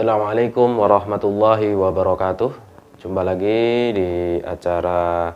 Assalamualaikum warahmatullahi wabarakatuh. Jumpa lagi di acara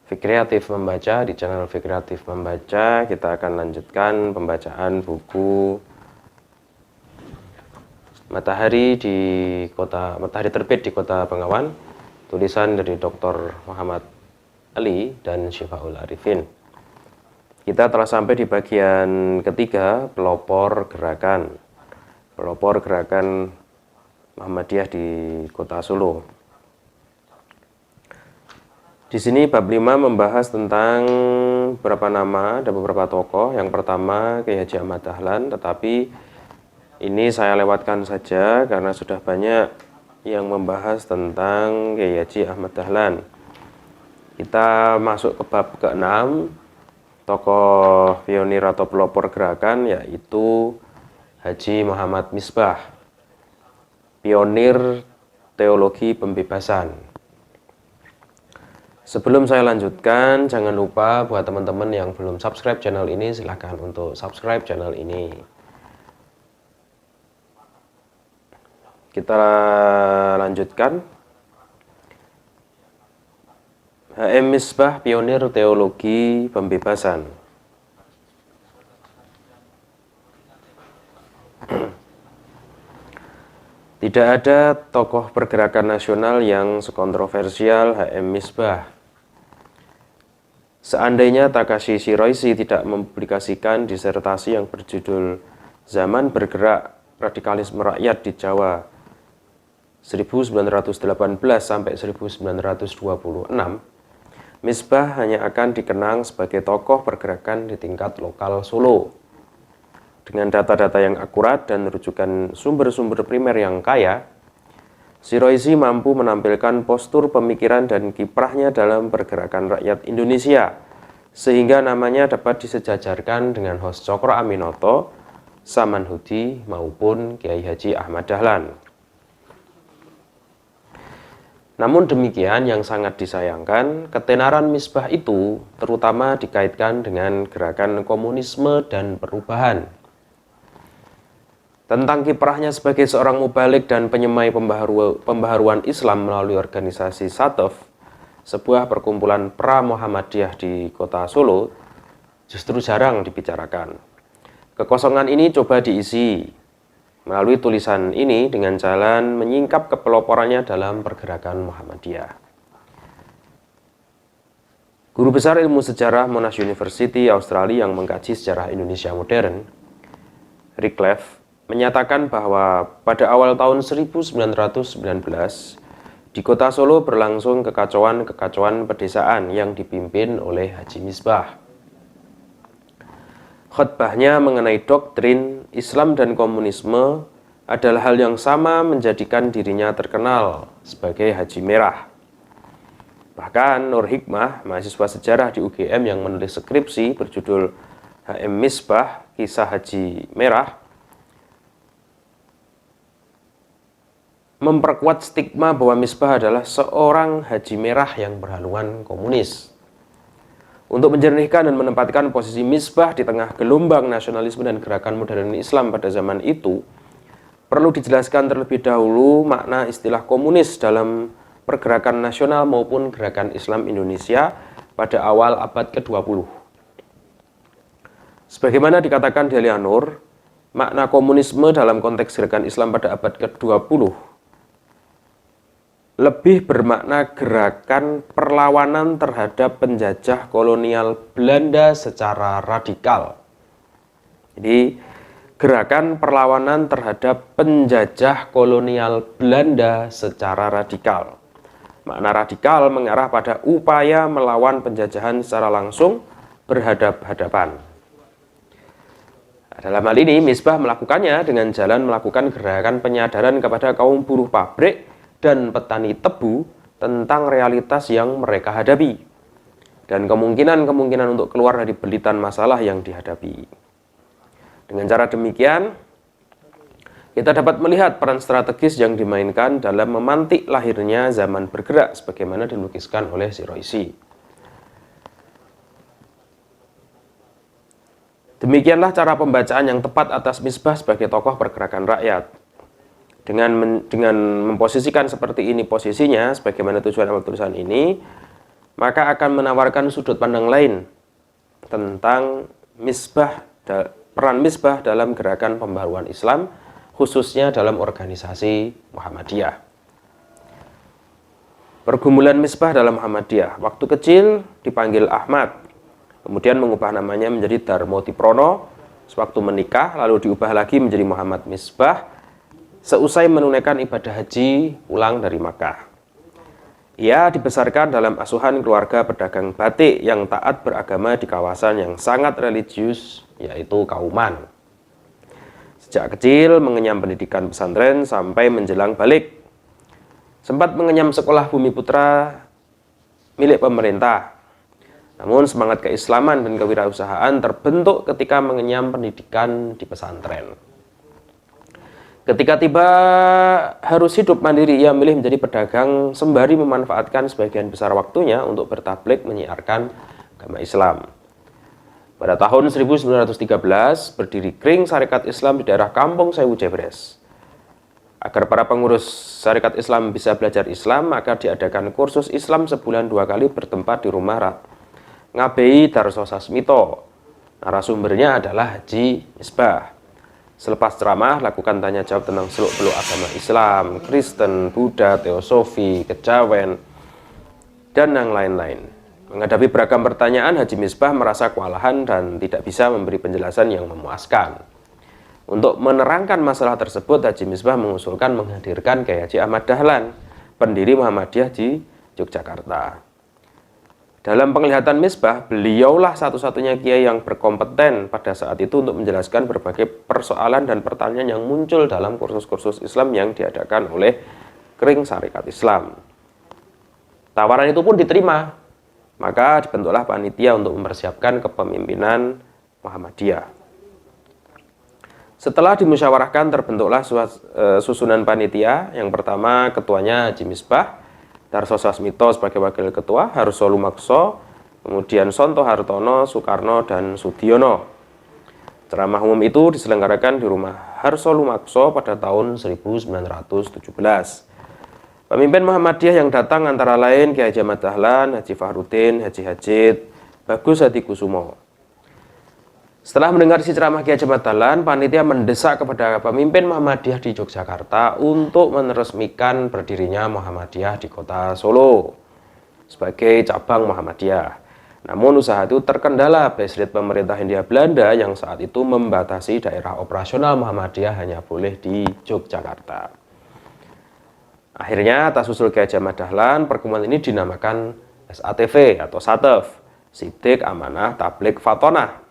Fikreatif Membaca, di channel Fikreatif Membaca. Kita akan lanjutkan pembacaan buku Matahari Terbit di Kota Bengawan, tulisan dari Dr. Muhammad Ali dan Syifaul Arifin. Kita telah sampai di bagian ketiga, pelopor gerakan Muhammadiyah di Kota Solo. Di sini bab 5 membahas tentang beberapa nama dan beberapa tokoh. Yang pertama Kiai Haji Ahmad Dahlan, tetapi ini saya lewatkan saja karena sudah banyak yang membahas tentang Kiai Haji Ahmad Dahlan. Kita masuk ke bab ke-6, tokoh pionir atau pelopor gerakan, yaitu Haji Muhammad Misbah, pionir teologi pembebasan. Sebelum saya lanjutkan, jangan lupa buat teman-teman yang belum subscribe channel ini, silahkan untuk subscribe channel ini. Kita lanjutkan. HM Misbah, pionir teologi pembebasan. Tidak ada tokoh pergerakan nasional yang sekontroversial HM Misbah. Seandainya Takashi Shiraishi tidak mempublikasikan disertasi yang berjudul Zaman Bergerak Radikalisme Rakyat di Jawa 1918 sampai 1926, Misbah hanya akan dikenang sebagai tokoh pergerakan di tingkat lokal Solo. Dengan data-data yang akurat dan rujukan sumber-sumber primer yang kaya, Shiraishi mampu menampilkan postur pemikiran dan kiprahnya dalam pergerakan rakyat Indonesia, sehingga namanya dapat disejajarkan dengan Hos Cokro Aminoto, Saman Hudi, maupun Kiai Haji Ahmad Dahlan. Namun demikian, yang sangat disayangkan, ketenaran Misbah itu terutama dikaitkan dengan gerakan komunisme dan perubahan. Tentang kiprahnya sebagai seorang mubalik dan penyemai pembaharuan Islam melalui organisasi Satef, sebuah perkumpulan pra-Muhammadiyah di Kota Solo, justru jarang dibicarakan. Kekosongan ini coba diisi melalui tulisan ini dengan jalan menyingkap kepeloporannya dalam pergerakan Muhammadiyah. Guru besar ilmu sejarah Monash University Australia yang mengkaji sejarah Indonesia modern, Rickleff, menyatakan bahwa pada awal tahun 1919 di Kota Solo berlangsung kekacauan pedesaan yang dipimpin oleh Haji Misbah. Khutbahnya mengenai doktrin Islam dan komunisme adalah hal yang sama menjadikan dirinya terkenal sebagai Haji Merah. Bahkan Nur Hikmah, mahasiswa sejarah di UGM yang menulis skripsi berjudul HM Misbah, Kisah Haji Merah, memperkuat stigma bahwa Misbah adalah seorang Haji Merah yang berhaluan komunis. Untuk menjernihkan dan menempatkan posisi Misbah di tengah gelombang nasionalisme dan gerakan modern Islam pada zaman itu, perlu dijelaskan terlebih dahulu makna istilah komunis dalam pergerakan nasional maupun gerakan Islam Indonesia pada awal abad ke-20. Sebagaimana dikatakan Delianur, makna komunisme dalam konteks gerakan Islam pada abad ke-20 lebih bermakna gerakan perlawanan terhadap penjajah kolonial Belanda secara radikal. Jadi, gerakan perlawanan terhadap penjajah kolonial Belanda secara radikal. Makna radikal mengarah pada upaya melawan penjajahan secara langsung berhadap-hadapan. Dalam hal ini, Misbah melakukannya dengan jalan melakukan gerakan penyadaran kepada kaum buruh pabrik dan petani tebu tentang realitas yang mereka hadapi dan kemungkinan-kemungkinan untuk keluar dari belitan masalah yang dihadapi. Dengan cara demikian, kita dapat melihat peran strategis yang dimainkan dalam memantik lahirnya zaman bergerak sebagaimana dilukiskan oleh Shiraishi. Demikianlah cara pembacaan yang tepat atas Misbah sebagai tokoh pergerakan rakyat. Dengan memposisikan seperti ini posisinya, sebagaimana tujuan awal tulisan ini, maka akan menawarkan sudut pandang lain tentang peran misbah dalam gerakan pembaruan Islam, khususnya dalam organisasi Muhammadiyah. Pergumulan misbah dalam Muhammadiyah. Waktu kecil dipanggil Ahmad, kemudian mengubah namanya menjadi Darmo Diprono. Sewaktu menikah lalu diubah lagi menjadi Muhammad Misbah seusai menunaikan ibadah haji pulang dari Makkah. Ia dibesarkan dalam asuhan keluarga pedagang batik yang taat beragama di kawasan yang sangat religius, yaitu Kauman. Sejak kecil mengenyam pendidikan pesantren sampai menjelang balik. Sempat mengenyam sekolah Bumi Putra milik pemerintah. Namun semangat keislaman dan kewirausahaan terbentuk ketika mengenyam pendidikan di pesantren. Ketika tiba harus hidup mandiri, ia milih menjadi pedagang sembari memanfaatkan sebagian besar waktunya untuk bertablik menyiarkan agama Islam. Pada tahun 1913 berdiri Kring Sarekat Islam di daerah Kampung Sewu Jebres. Agar para pengurus Sarekat Islam bisa belajar Islam, maka diadakan kursus Islam sebulan 2 kali bertempat di rumah Ngabei Darso Sasmito. Narasumbernya adalah Haji Misbah. Selepas ceramah, lakukan tanya jawab tentang seluk-beluk agama Islam, Kristen, Buddha, Teosofi, Kejawen, dan yang lain-lain. Menghadapi beragam pertanyaan, Haji Misbah merasa kewalahan dan tidak bisa memberi penjelasan yang memuaskan. Untuk menerangkan masalah tersebut, Haji Misbah mengusulkan menghadirkan Kiai Haji Ahmad Dahlan, pendiri Muhammadiyah di Yogyakarta. Dalam penglihatan Misbah, beliaulah satu-satunya kiai yang berkompeten pada saat itu untuk menjelaskan berbagai persoalan dan pertanyaan yang muncul dalam kursus-kursus Islam yang diadakan oleh Kring Sarekat Islam. Tawaran itu pun diterima, maka dibentuklah panitia untuk mempersiapkan kepemimpinan Muhammadiyah. Setelah dimusyawarahkan, terbentuklah susunan panitia. Yang pertama, ketuanya Haji Misbah, Darso Sasmito sebagai wakil ketua, Harso Lumakso, kemudian Sonto Hartono, Soekarno, dan Sudiono. Ceramah umum itu diselenggarakan di rumah Harso Lumakso pada tahun 1917. Pemimpin Muhammadiyah yang datang antara lain Kiai Haji Ahmad Dahlan, Haji Fahrudin, Haji Hajid, Bagus Hadi Kusumo. Setelah mendengar isi ceramah Kiai Haji Ahmad Dahlan, panitia mendesak kepada pemimpin Muhammadiyah di Yogyakarta untuk meresmikan berdirinya Muhammadiyah di kota Solo sebagai cabang Muhammadiyah. Namun usaha itu terkendala backstreet pemerintah Hindia Belanda yang saat itu membatasi daerah operasional Muhammadiyah hanya boleh di Yogyakarta. Akhirnya atas usul Kiai Haji Ahmad Dahlan, pertemuan ini dinamakan SATV atau SATEF, Sidik Amanah Tabligh Fatonah.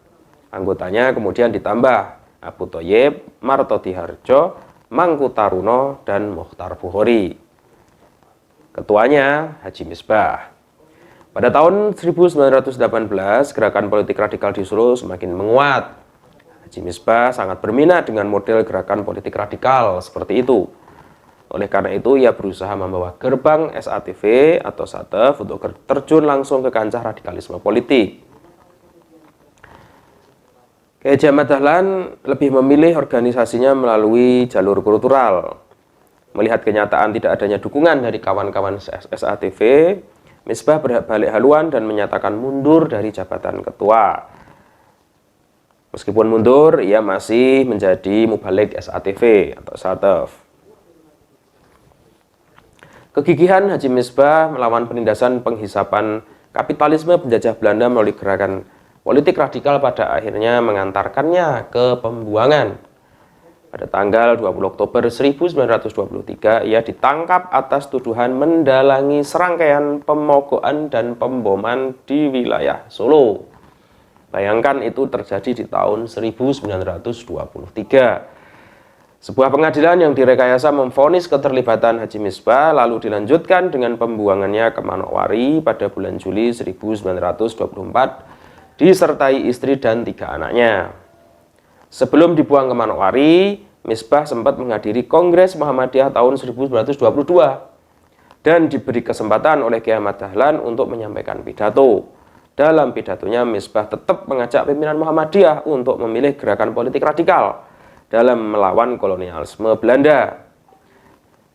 Anggotanya kemudian ditambah Abu Thoyyib, Martodi Harjo, Mangku Taruno, dan Mukhtar Bukhori. Ketuanya Haji Misbah. Pada tahun 1918, gerakan politik radikal di Solo semakin menguat. Haji Misbah sangat berminat dengan model gerakan politik radikal seperti itu. Oleh karena itu, ia berusaha membawa gerbang SATV atau SATEF untuk terjun langsung ke kancah radikalisme politik. Kiai Haji Ahmad Dahlan lebih memilih organisasinya melalui jalur kultural. Melihat kenyataan tidak adanya dukungan dari kawan-kawan SATV, Misbah berbalik haluan dan menyatakan mundur dari jabatan ketua. Meskipun mundur, ia masih menjadi mubalik SATV atau SATEF. Kegigihan Haji Misbah melawan penindasan penghisapan kapitalisme penjajah Belanda melalui gerakan politik radikal pada akhirnya mengantarkannya ke pembuangan. Pada tanggal 20 Oktober 1923, ia ditangkap atas tuduhan mendalangi serangkaian pemogokan dan pemboman di wilayah Solo. Bayangkan itu terjadi di tahun 1923. Sebuah pengadilan yang direkayasa memvonis keterlibatan Haji Misbah lalu dilanjutkan dengan pembuangannya ke Manokwari pada bulan Juli 1924 disertai istri dan 3 anaknya. Sebelum dibuang ke Manokwari, Misbah sempat menghadiri Kongres Muhammadiyah tahun 1922 dan diberi kesempatan oleh Kiai Ahmad Dahlan untuk menyampaikan pidato. Dalam pidatonya, Misbah tetap mengajak pimpinan Muhammadiyah untuk memilih gerakan politik radikal dalam melawan kolonialisme Belanda.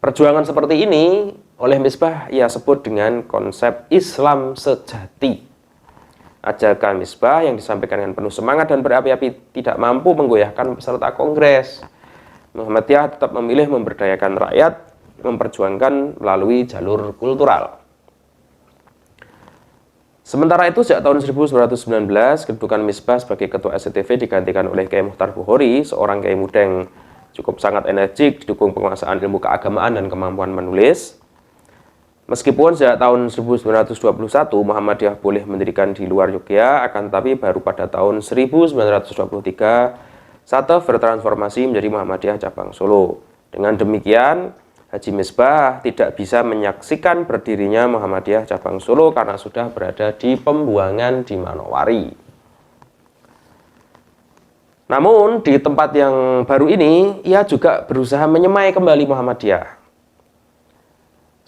Perjuangan seperti ini oleh Misbah ia sebut dengan konsep Islam sejati. Ajakan Misbah yang disampaikan dengan penuh semangat dan berapi-api tidak mampu menggoyahkan peserta kongres. Muhammadiyah tetap memilih memberdayakan rakyat, memperjuangkan melalui jalur kultural. Sementara itu, sejak tahun 1919, kedudukan Misbah sebagai ketua SCTV digantikan oleh Kiai Muchtar Bukhori, seorang kiai muda yang cukup sangat energik, didukung penguasaan ilmu keagamaan dan kemampuan menulis. Meskipun sejak tahun 1921 Muhammadiyah boleh mendirikan di luar Yogyakarta, akan tetapi baru pada tahun 1923 Satef bertransformasi menjadi Muhammadiyah cabang Solo. Dengan demikian, Haji Misbah tidak bisa menyaksikan berdirinya Muhammadiyah cabang Solo karena sudah berada di pembuangan di Manowari. Namun, di tempat yang baru ini, ia juga berusaha menyemai kembali Muhammadiyah.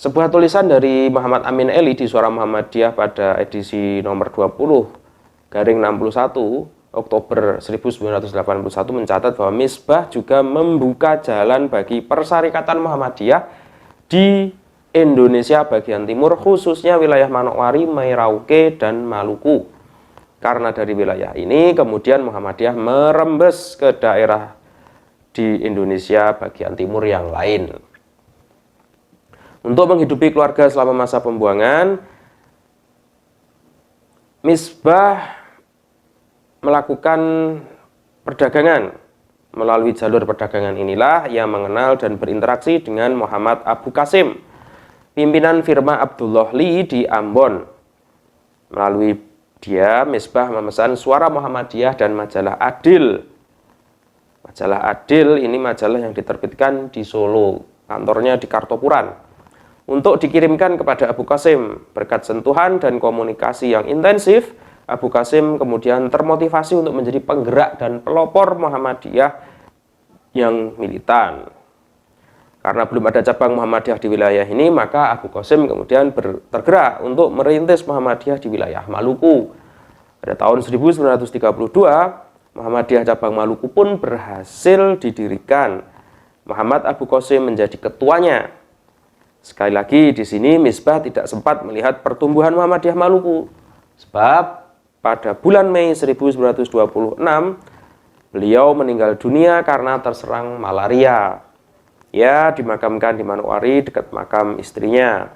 Sebuah tulisan dari Muhammad Amin Eli di Suara Muhammadiyah pada edisi nomor 20/61 Oktober 1981 mencatat bahwa Misbah juga membuka jalan bagi Persyarikatan Muhammadiyah di Indonesia bagian timur, khususnya wilayah Manokwari, Merauke, dan Maluku. Karena dari wilayah ini kemudian Muhammadiyah merembes ke daerah di Indonesia bagian timur yang lain. Untuk menghidupi keluarga selama masa pembuangan, Misbah melakukan perdagangan. Melalui jalur perdagangan inilah ia mengenal dan berinteraksi dengan Muhammad Abu Qasim, pimpinan firma Abdullah Lee di Ambon. Melalui dia, Misbah memesan Suara Muhammadiyah dan majalah Adil. Majalah Adil ini majalah yang diterbitkan di Solo, kantornya di Kartopuran, untuk dikirimkan kepada Abu Qasim. Berkat sentuhan dan komunikasi yang intensif, Abu Qasim kemudian termotivasi untuk menjadi penggerak dan pelopor Muhammadiyah yang militan. Karena belum ada cabang Muhammadiyah di wilayah ini, maka Abu Qasim kemudian tergerak untuk merintis Muhammadiyah di wilayah Maluku. Pada tahun 1932, Muhammadiyah cabang Maluku pun berhasil didirikan. Muhammad Abu Qasim menjadi ketuanya. Sekali lagi di sini Misbah tidak sempat melihat pertumbuhan Muhammadiyah Maluku. Sebab pada bulan Mei 1926, beliau meninggal dunia karena terserang malaria. Ia dimakamkan di Manokwari dekat makam istrinya.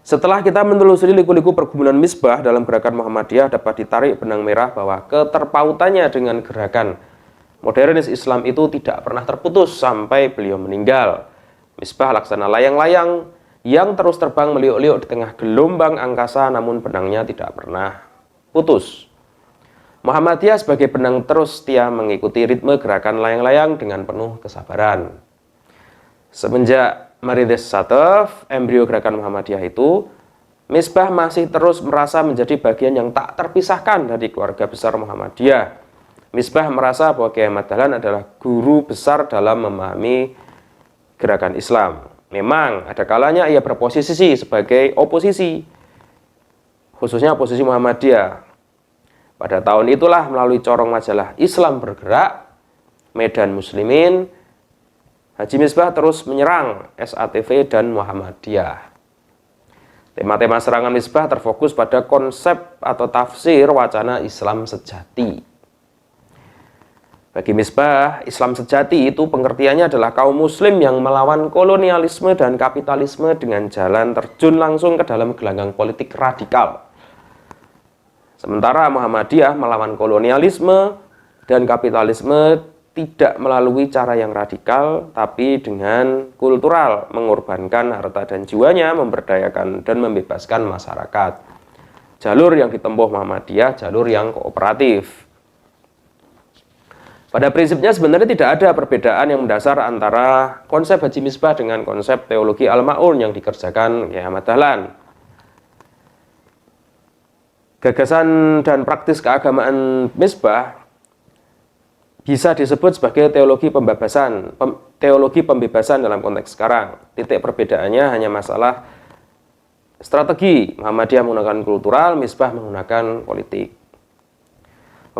Setelah kita menelusuri liku-liku pergumulan Misbah dalam gerakan Muhammadiyah, dapat ditarik benang merah bahwa keterpautannya dengan gerakan modernis Islam itu tidak pernah terputus sampai beliau meninggal. Misbah laksana layang-layang yang terus terbang meliuk-liuk di tengah gelombang angkasa, namun benangnya tidak pernah putus. Muhammadiyah sebagai benang terus setia mengikuti ritme gerakan layang-layang dengan penuh kesabaran. Semenjak merintis Satef, embrio gerakan Muhammadiyah itu, Misbah masih terus merasa menjadi bagian yang tak terpisahkan dari keluarga besar Muhammadiyah. Misbah merasa bahwa Kiai Ahmad Dahlan adalah guru besar dalam memahami gerakan Islam. Memang ada kalanya ia berposisi sebagai oposisi, khususnya oposisi Muhammadiyah. Pada tahun itulah melalui corong majalah Islam Bergerak, Medan Muslimin, Haji Misbah terus menyerang SATV dan Muhammadiyah. Tema-tema serangan Misbah terfokus pada konsep atau tafsir wacana Islam sejati. Bagi Misbah, Islam sejati itu pengertiannya adalah kaum muslim yang melawan kolonialisme dan kapitalisme dengan jalan terjun langsung ke dalam gelanggang politik radikal. Sementara Muhammadiyah melawan kolonialisme dan kapitalisme tidak melalui cara yang radikal, tapi dengan kultural, mengorbankan harta dan jiwanya, memberdayakan dan membebaskan masyarakat. Jalur yang ditempuh Muhammadiyah, jalur yang kooperatif. Pada prinsipnya sebenarnya tidak ada perbedaan yang mendasar antara konsep Haji Misbah dengan konsep teologi Al-Ma'un yang dikerjakan Kiai Ahmad Dahlan. Gagasan dan praktis keagamaan Misbah bisa disebut sebagai teologi pembebasan dalam konteks sekarang. Titik perbedaannya hanya masalah strategi. Muhammadiyah menggunakan kultural, Misbah menggunakan politik.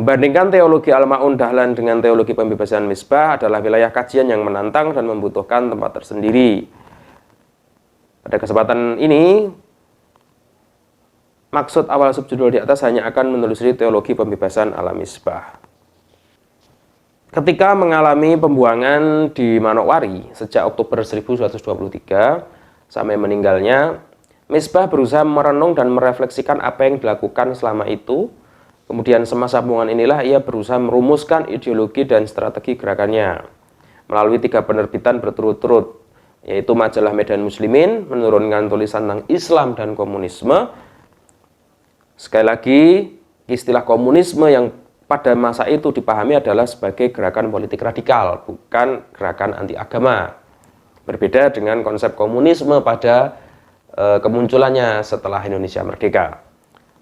Membandingkan teologi Al-Ma'un Dahlan dengan teologi pembebasan Misbah adalah wilayah kajian yang menantang dan membutuhkan tempat tersendiri. Pada kesempatan ini, maksud awal subjudul di atas hanya akan menelusuri teologi pembebasan Al-Misbah. Ketika mengalami pembuangan di Manokwari sejak Oktober 1123 sampai meninggalnya, Misbah berusaha merenung dan merefleksikan apa yang dilakukan selama itu. Kemudian semasa pembuangan inilah ia berusaha merumuskan ideologi dan strategi gerakannya melalui 3 penerbitan berturut-turut, yaitu majalah Medan Muslimin menurunkan tulisan tentang Islam dan komunisme. Sekali lagi, istilah komunisme yang pada masa itu dipahami adalah sebagai gerakan politik radikal, bukan gerakan anti agama. Berbeda dengan konsep komunisme pada kemunculannya setelah Indonesia merdeka.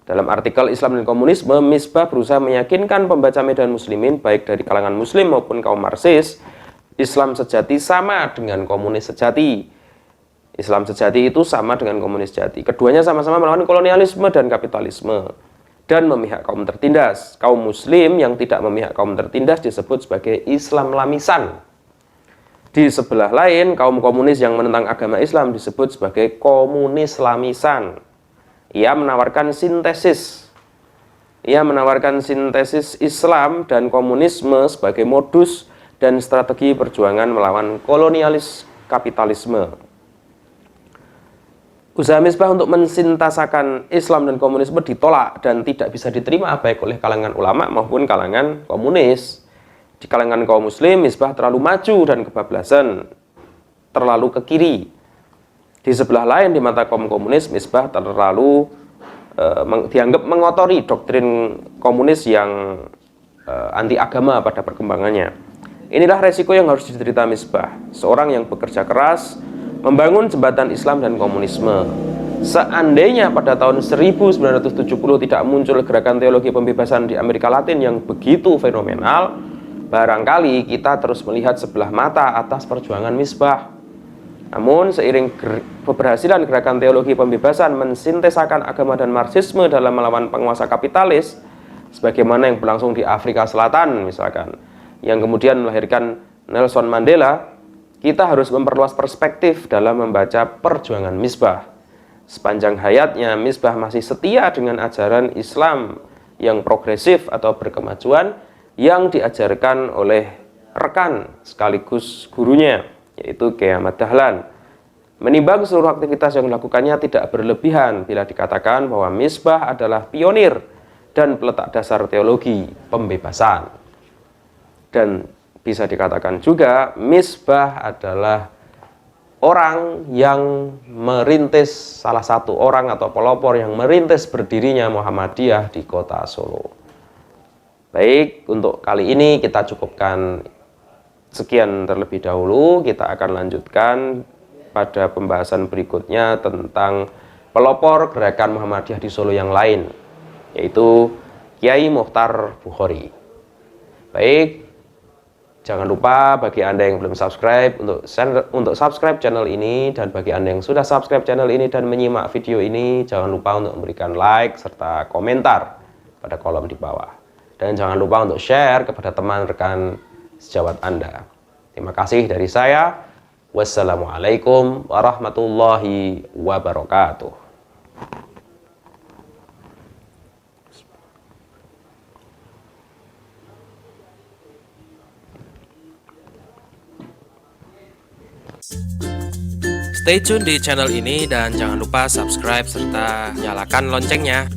Dalam artikel Islam dan Komunisme, Misbah berusaha meyakinkan pembaca Medan Muslimin baik dari kalangan muslim maupun kaum Marxis, Islam sejati sama dengan komunis sejati. Islam sejati itu sama dengan komunis sejati. Keduanya sama-sama melawan kolonialisme dan kapitalisme dan memihak kaum tertindas. Kaum muslim yang tidak memihak kaum tertindas disebut sebagai Islam lamisan. Di sebelah lain, kaum komunis yang menentang agama Islam disebut sebagai komunis lamisan. Ia menawarkan sintesis Islam dan komunisme sebagai modus dan strategi perjuangan melawan kolonialis kapitalisme. Usaha Misbah untuk mensintesakan Islam dan komunisme ditolak dan tidak bisa diterima baik oleh kalangan ulama maupun kalangan komunis. Di kalangan kaum muslim, Misbah terlalu maju dan kebablasan, terlalu ke kiri. Di sebelah lain, di mata kaum komunis, Misbah terlalu dianggap mengotori doktrin komunis yang anti agama pada perkembangannya. Inilah resiko yang harus diderita Misbah, seorang yang bekerja keras membangun jembatan Islam dan komunisme. Seandainya pada tahun 1970 tidak muncul gerakan teologi pembebasan di Amerika Latin yang begitu fenomenal, barangkali kita terus melihat sebelah mata atas perjuangan Misbah. Namun, seiring keberhasilan gerakan teologi pembebasan mensintesakan agama dan Marxisme dalam melawan penguasa kapitalis, sebagaimana yang berlangsung di Afrika Selatan misalkan, yang kemudian melahirkan Nelson Mandela, kita harus memperluas perspektif dalam membaca perjuangan Misbah. Sepanjang hayatnya, Misbah masih setia dengan ajaran Islam yang progresif atau berkemajuan yang diajarkan oleh rekan sekaligus gurunya, yaitu Kiai Ahmad Dahlan. Menimbang seluruh aktivitas yang dilakukannya tidak berlebihan bila dikatakan bahwa Misbah adalah pionir dan peletak dasar teologi pembebasan. Dan bisa dikatakan juga Misbah adalah orang yang merintis, salah satu orang atau pelopor yang merintis berdirinya Muhammadiyah di kota Solo. Baik, untuk kali ini kita cukupkan sekian terlebih dahulu. Kita akan lanjutkan pada pembahasan berikutnya tentang pelopor gerakan Muhammadiyah di Solo yang lain, yaitu Kiai Muchtar Bukhori. Baik, jangan lupa bagi Anda yang belum subscribe untuk subscribe channel ini, dan bagi Anda yang sudah subscribe channel ini dan menyimak video ini, jangan lupa untuk memberikan like serta komentar pada kolom di bawah. Dan jangan lupa untuk share kepada teman rekan sejawat Anda. Terima kasih dari saya. Wassalamualaikum warahmatullahi wabarakatuh. Stay tune di channel ini dan jangan lupa subscribe serta nyalakan loncengnya.